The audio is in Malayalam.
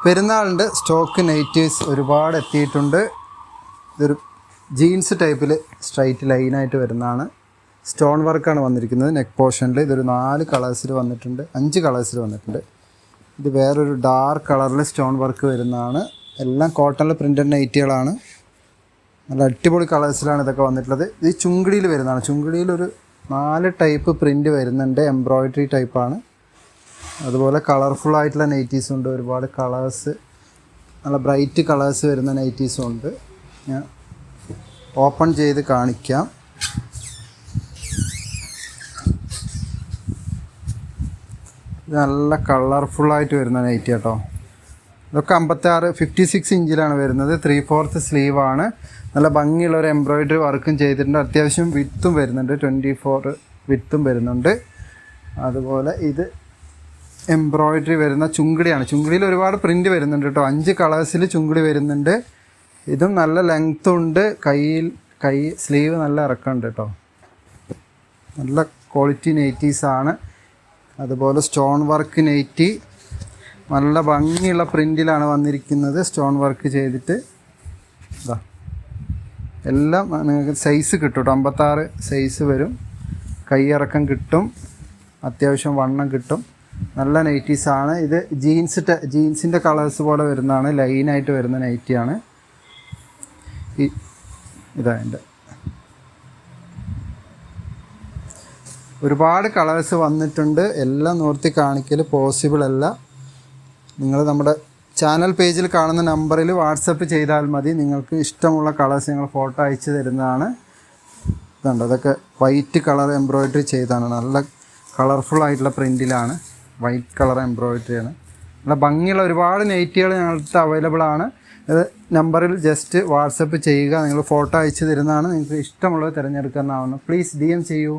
പെരുന്നാളിൻ്റെ സ്റ്റോക്ക് നൈറ്റീസ് ഒരുപാട് എത്തിയിട്ടുണ്ട്. ഇതൊരു ജീൻസ് ടൈപ്പിൽ സ്ട്രൈറ്റ് ലൈനായിട്ട് വരുന്നതാണ്. സ്റ്റോൺ വർക്കാണ് വന്നിരിക്കുന്നത് നെക്ക് പോർഷനിൽ. ഇതൊരു 4 കളേഴ്സിൽ വന്നിട്ടുണ്ട്, 5 കളേഴ്സിൽ വന്നിട്ടുണ്ട്. ഇത് വേറൊരു ഡാർക്ക് കളറിൽ സ്റ്റോൺ വർക്ക് വരുന്നതാണ്. എല്ലാം കോട്ടണിൽ പ്രിൻറ്റഡ് നൈറ്റികളാണ്. നല്ല അടിപൊളി കളേഴ്സിലാണ് ഇതൊക്കെ വന്നിട്ടുള്ളത്. ഇത് ചുങ്കിടിയിൽ വരുന്നതാണ്. ചുങ്കിടിയിലൊരു 4 ടൈപ്പ് പ്രിൻറ്റ് വരുന്നുണ്ട്, എംബ്രോയിഡറി ടൈപ്പാണ്. അതുപോലെ കളർഫുൾ ആയിട്ടുള്ള നൈറ്റീസും ഉണ്ട്, ഒരുപാട് കളേഴ്സ്, നല്ല ബ്രൈറ്റ് കളേഴ്സ് വരുന്ന നൈറ്റീസും ഉണ്ട്. ഞാൻ ഓപ്പൺ ചെയ്ത് കാണിക്കാം. ഇത് നല്ല കളർഫുള്ളായിട്ട് വരുന്ന നൈറ്റി കേട്ടോ. ഇതൊക്കെ 56 ഇഞ്ചിലാണ് വരുന്നത്. 3/4 സ്ലീവാണ്. നല്ല ഭംഗിയുള്ള ഒരു എംബ്രോയിഡറി വർക്കും ചെയ്തിട്ടുണ്ട്. അത്യാവശ്യം വിത്തും വരുന്നുണ്ട്, 24 വിത്തും വരുന്നുണ്ട്. അതുപോലെ ഇത് എംബ്രോയിഡറി വരുന്ന ചുങ്കിടിയാണ്. ചുങ്കിടിയിൽ ഒരുപാട് പ്രിൻ്റ് വരുന്നുണ്ട് കേട്ടോ. 5 കളേഴ്സിൽ ചുങ്കിടി വരുന്നുണ്ട്. ഇതും നല്ല ലെങ്ത്തും ഉണ്ട്. കൈ സ്ലീവ് നല്ല ഇറക്കമുണ്ട് കേട്ടോ. നല്ല ക്വാളിറ്റി നൈറ്റീസാണ്. അതുപോലെ സ്റ്റോൺ വർക്ക് നൈറ്റി നല്ല ഭംഗിയുള്ള പ്രിൻറ്റിലാണ് വന്നിരിക്കുന്നത്. സ്റ്റോൺ വർക്ക് ചെയ്തിട്ട് ഇതാ എല്ലാം നിങ്ങൾക്ക് സൈസ് കിട്ടും കേട്ടോ. 56 സൈസ് വരും. കൈ ഇറക്കം കിട്ടും, അത്യാവശ്യം വണ്ണം കിട്ടും. നല്ല നൈറ്റീസാണ്. ഇത് ജീൻസിൻ്റെ കളേഴ്സ് പോലെ വരുന്നതാണ്, ലൈനായിട്ട് വരുന്ന നൈറ്റിയാണ്. ഇതാ എൻ്റെ ഒരുപാട് കളേഴ്സ് വന്നിട്ടുണ്ട്. എല്ലാം നോർത്തി കാണിക്കൽ പോസിബിൾ അല്ല. നിങ്ങൾ നമ്മുടെ ചാനൽ പേജിൽ കാണുന്ന നമ്പറിൽ വാട്സപ്പ് ചെയ്താൽ മതി. നിങ്ങൾക്ക് ഇഷ്ടമുള്ള കളേഴ്സ് ഞങ്ങൾ ഫോട്ടോ അയച്ചു തരുന്നതാണ്. ഇതുണ്ട്, അതൊക്കെ വൈറ്റ് കളർ എംബ്രോയിഡറി ചെയ്താണ്. നല്ല കളർഫുൾ ആയിട്ടുള്ള പ്രിൻറ്റിലാണ്, വൈറ്റ് കളർ എംബ്രോയിഡറിയാണ്. നല്ല ഭംഗിയുള്ള ഒരുപാട് നൈറ്റികൾ ഞങ്ങൾക്ക് അവൈലബിൾ ആണ്. ഇത് നമ്പറിൽ ജസ്റ്റ് വാട്സപ്പ് ചെയ്യുക, നിങ്ങൾ ഫോട്ടോ അയച്ചു തരുന്നതാണ്. നിങ്ങൾക്ക് ഇഷ്ടമുള്ളത് തിരഞ്ഞെടുക്കാവുന്നതാണ്. പ്ലീസ് DM ചെയ്യൂ.